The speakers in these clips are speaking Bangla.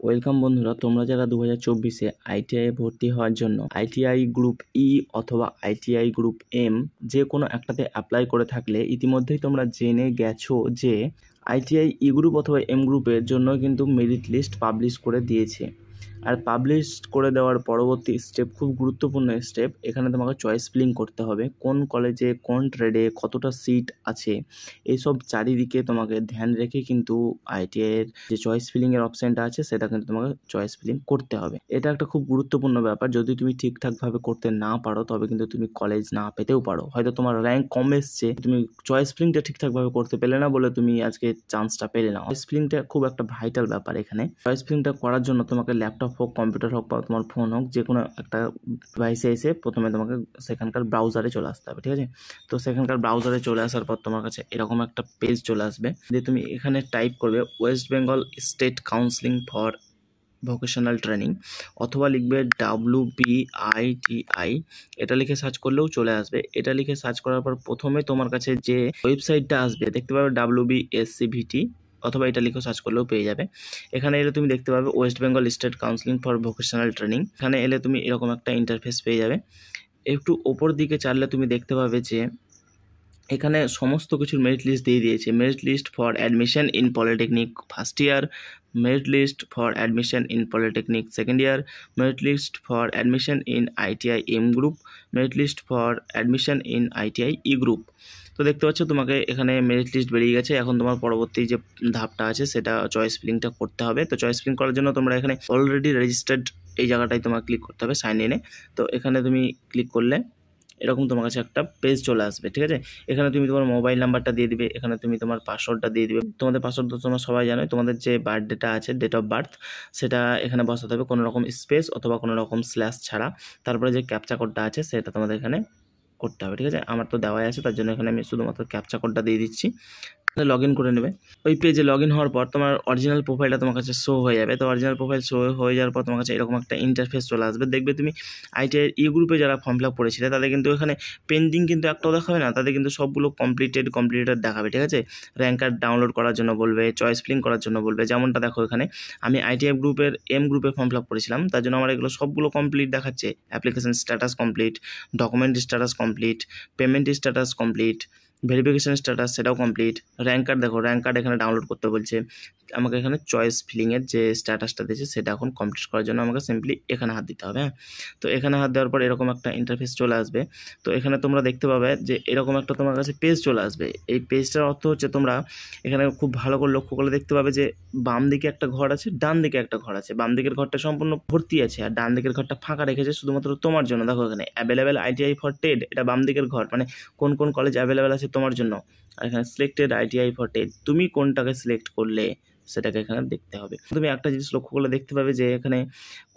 ওয়েলকাম বন্ধুরা, তোমরা যারা 2024-এ আইটিআই ভর্তি হওয়ার জন্য আইটিআই গ্রুপ ই অথবা আইটিআই গ্রুপ এম যে কোনো একটাতে অ্যাপ্লাই করে থাকলে ইতিমধ্যেই তোমরা জেনে গেছো যে আইটিআই ই গ্রুপ অথবা এম গ্রুপের জন্য কিন্তু মেরিট লিস্ট পাবলিশ করে দিয়েছে। আর পাবলিশ করে দেওয়ার পরবর্তী স্টেপ খুব গুরুত্বপূর্ণ স্টেপ। এখানে তোমাকে চয়েস ফিলিং করতে হবে, কোন কলেজে কোন ট্রেডে কতটা সিট আছে, এইসব চারিদিকে তোমাকে ধ্যান রেখে কিন্তু আইটিআইয়ের যে চয়েস ফিলিংয়ের অপশানটা আছে সেটা কিন্তু তোমাকে চয়েস ফিলিং করতে হবে। এটা একটা খুব গুরুত্বপূর্ণ ব্যাপার। যদি তুমি ঠিকঠাকভাবে করতে না পারো তবে কিন্তু তুমি কলেজ না পেতেও পারো। হয়তো তোমার র্যাঙ্ক কম এসছে, তুমি চয়েস ফিলিংটা ঠিকঠাকভাবে করতে পেলে না বলে তুমি আজকে চান্সটা পেলে না। চয়েস ফিলিংটা খুব একটা ভাইটাল ব্যাপার। এখানে চয়েস ফিলিংটা করার জন্য তোমাকে ল্যাপটপ হোক, কম্পিউটার হোক বা তোমার ফোন হোক, যে কোনো একটা ডিভাইসে এসে প্রথমে তোমাকে সেখানকার ব্রাউজারে চলে আসতে হবে, ঠিক আছে? তো সেখানকার ব্রাউজারে চলে আসার পর তোমার কাছে এরকম একটা পেজ চলে আসবে, যে তুমি এখানে টাইপ করবে West Bengal state counselling for vocational training, অথবা লিখবে WBITI। এটা লিখে সার্চ করলেও চলে আসবে। এটা লিখে সার্চ করার পর প্রথমে তোমার কাছে যে ওয়েবসাইটটা আসবে দেখতে পাবে WBSCVT, অথবা এটা লিখে সার্চ করলেও পেয়ে যাবে। এখানে এলে তুমি দেখতে পাবে West Bengal state counselling for vocational training. এখানে এলে তুমি এরকম একটা ইন্টারফেস পেয়ে যাবে। একটু ওপর দিকে চাললে তুমি দেখতে পাবে যে এখানে সমস্ত কিছুর মেরিট লিস্ট দিয়ে দিয়েছে। Merit list for admission in polytechnic first year, merit list for admission in polytechnic second year, merit list for admission in ITI M group, merit list for admission in ITI E group. তো দেখতে পাচ্ছ তোমাকে এখানে মেরিট লিস্ট বেরিয়ে গেছে। এখন তোমার পরবর্তী যে ধাপটা আছে সেটা চয়েস ফিলিংটা করতে হবে। তো চয়েস ফিলিং করার জন্য তোমরা এখানে অলরেডি রেজিস্টার্ড এই জায়গাটায় তোমার ক্লিক করতে হবে, সাইন ইনে। তো এখানে তুমি ক্লিক করলে এরকম তোমার কাছে একটা পেজ চলে আসবে, ঠিক আছে? এখানে তুমি তোমার মোবাইল নাম্বারটা দিয়ে দিবে, এখানে তুমি তোমার পাসওয়ার্ডটা দিয়ে দিবে। তোমাদের পাসওয়ার্ড তো তোমরা সবাই জানো, তোমাদের যে বার্থডেটা আছে, ডেট অফ বার্থ, সেটা এখানে বসাতে হবে কোনো রকম স্পেস অথবা কোনো রকম স্ল্যাশ ছাড়া। তারপরে যে ক্যাপচা কোডটা আছে সেটা তোমাদের এখানে করতে হবে, ঠিক আছে? আমার তো দেওয়াই আছে, তার জন্য এখানে আমি শুধুমাত্র ক্যাপচা কোডটা দিয়ে দিচ্ছি। লগ ইন করে নেবে। ওই পেজে লগ ইন হওয়ার পর তোমার অরিজিনাল প্রোফাইলটা তোমার কাছে শো হয়ে যাবে। তো অরিজিনাল প্রোফাইল শো হয়ে যাওয়ার পর তোমার কাছে এরকম একটা ইন্টারফেস চলে আসবে। দেখবে তুমি আইটিআই ই গ্রুপে যারা ফর্ম ফিল আপ করেছিলে তাদের কিন্তু এখানে পেন্ডিং কিন্তু একটাও দেখাবে না, তাদের কিন্তু সবগুলো কমপ্লিটেড দেখাবে, ঠিক আছে? র্যাঙ্ক কার্ড ডাউনলোড করার জন্য বলবে, চয়েস ফিলিং করার জন্য বলবে। যেমনটা দেখো এখানে আমি আইটিআই গ্রুপের এম গ্রুপে ফর্ম ফিল আপ করেছিলাম, তার জন্য আমার এগুলো সবগুলো কমপ্লিট দেখাচ্ছে। Application status complete, document status complete, payment status complete, verification status সেটাও কমপ্লিট। র্যাঙ্ক কার্ড দেখো, র্যাঙ্ক কার্ড এখানে ডাউনলোড করতে বলছে আমাকে। এখানে চয়েস ফিলিংয়ের যে স্ট্যাটাসটা দিয়েছে সেটা এখন কমপ্লিট করার জন্য আমাকে সিম্পলি এখানে হাত দিতে হবে। হ্যাঁ, তো এখানে হাত দেওয়ার পর এরকম একটা ইন্টারফেস চলে আসবে। তো এখানে তোমরা দেখতে পাবে যে এরকম একটা তোমার কাছে পেজ চলে আসবে। এই পেজটার অর্থ হচ্ছে তোমরা এখানে খুব ভালো করে লক্ষ্য করলে দেখতে পাবে যে বাম দিকে একটা ঘর আছে, ডান দিকে একটা ঘর আছে। বাম দিকের ঘরটা সম্পূর্ণ ভর্তি আছে আর ডান দিকের ঘরটা ফাঁকা রেখেছে শুধুমাত্র তোমার জন্য। দেখো এখানে অ্যাভেলেবেল আইটিআই ফর টেড, এটা বাম দিকের ঘর, মানে কোন কোন কলেজ অ্যাভেলেবেল আছে তোমার জন্য। আর এখানে সিলেক্টেড আইটিআই ফর টেড, তুমি কোনটাকে সিলেক্ট করলে সেটাকে এখানে দেখতে হবে। তুমি একটা জিনিস লক্ষ্য করলে দেখতে পাবে যে এখানে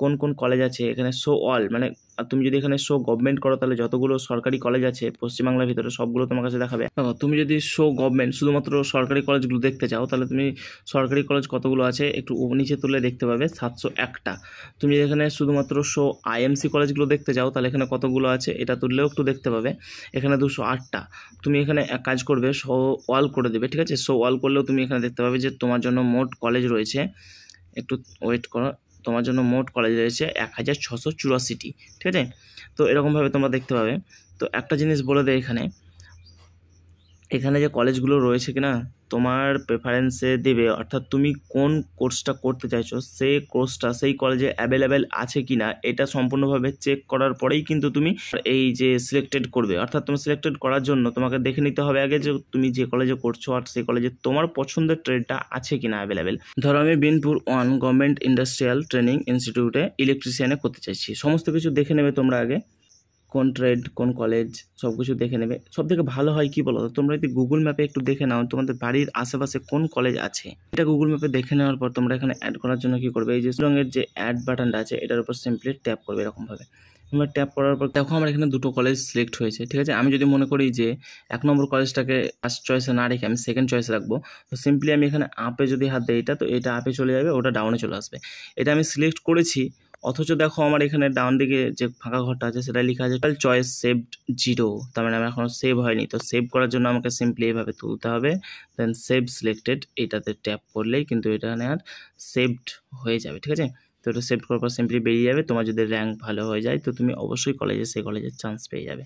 কোন কোন কলেজ আছে। এখানে শো অল, মানে তুমি যদি এখানে শো গভর্নমেন্ট করো তাহলে যতগুলো সরকারি কলেজ আছে পশ্চিমবাংলার ভিতরে সবগুলো তোমার কাছে দেখাবে। তুমি যদি শো গভর্নমেন্ট শুধুমাত্র সরকারি কলেজগুলো দেখতে চাও তাহলে তুমি সরকারি কলেজ কতগুলো আছে একটু নিচে তুলে দেখতে পাবে, 701টা। তুমি এখানে শুধুমাত্র শো আইএমসি কলেজগুলো দেখতে চাও তাহলে এখানে কতগুলো আছে এটা তুললেও একটু দেখতে পাবে, এখানে 208টা। তুমি এখানে এক কাজ করবে, শো অল করে দেবে, ঠিক আছে? শো অল করলেও তুমি এখানে দেখতে পাবে যে তোমার জন্য মোট কলেজ রয়েছে, একটু ওয়েট করো, তোমার জন্য মোট কলেজ রয়েছে 1684টি, ঠিক আছে? তো এরকমভাবে তোমরা দেখতে পাবে। তো একটা জিনিস বলে দেয় এখানে যে কলেজগুলো রয়েছে কিনা তোমার প্রেফারেন্সে দেবে, অর্থাৎ তুমি কোন কোর্সটা করতে চাইছো সেই কোর্সটা সেই কলেজে অ্যাভেলেবেল আছে কিনা এটা সম্পূর্ণভাবে চেক করার পরেই কিন্তু তুমি এই যে সিলেক্টেড করবে। অর্থাৎ তুমি সিলেক্টেড করার জন্য তোমাকে দেখে নিতে হবে আগে যে তুমি যে কলেজে করছো আর সেই কলেজে তোমার পছন্দের ট্রেডটা আছে কিনা অ্যাভেলেবেল। ধরো আমি বিনপুর 1 গভর্নমেন্ট ইন্ডাস্ট্রিয়াল ট্রেনিং ইনস্টিটিউটে ইলেকট্রিশিয়ানে করতে চাইছি। সমস্ত কিছু দেখে নেবে তোমরা আগে, কোন ট্রেড কোন কলেজ সব কিছু দেখে নেবে। সব থেকে ভালো হয় কি বলো, তোমরা যদি গুগল ম্যাপে একটু দেখে নাও তোমাদের বাড়ির আশেপাশে কোন কলেজ আছে। এটা গুগল ম্যাপে দেখে নেওয়ার পর তোমরা এখানে অ্যাড করার জন্য কি করবে, এই যে রঙের যে অ্যাড বাটনটা আছে এটার উপর সিম্পলি ট্যাপ করবে। এরকমভাবে তোমরা ট্যাপ করার পর দেখো আমার এখানে দুটো কলেজ সিলেক্ট হয়েছে, ঠিক আছে? আমি যদি মনে করি যে 1 নম্বর কলেজটাকে ফার্স্ট চয়েসে না রেখে আমি সেকেন্ড চয়েসে রাখবো, তো সিম্পলি আমি এখানে আপে যদি হাত দিই এটা, তো এটা আপে চলে যাবে, ওটা ডাউনে চলে আসবে। এটা আমি সিলেক্ট করেছি অথচ দেখো আমার এখানে ডান দিকে যে ফাঁকা ঘরটা আছে সেটা লেখা আছে চয়েস সেভড 0, তার মানে আমার এখনো সেভ হয়নি। তো সেভ করার জন্য আমাকে সিম্পলি এইভাবে তুলতে হবে, দেন সেভ সিলেক্টেড এটাতে ট্যাপ করলেই কিন্তু এখানে আর সেভড হয়ে যাবে, ঠিক আছে। তো এটা সেভ করার পর সিম্পলি বেরিয়ে যাবে। তোমার যদি র্যাঙ্ক ভালো হয়ে যায় তো তুমি অবশ্যই সেই কলেজের চান্স পেয়ে যাবে।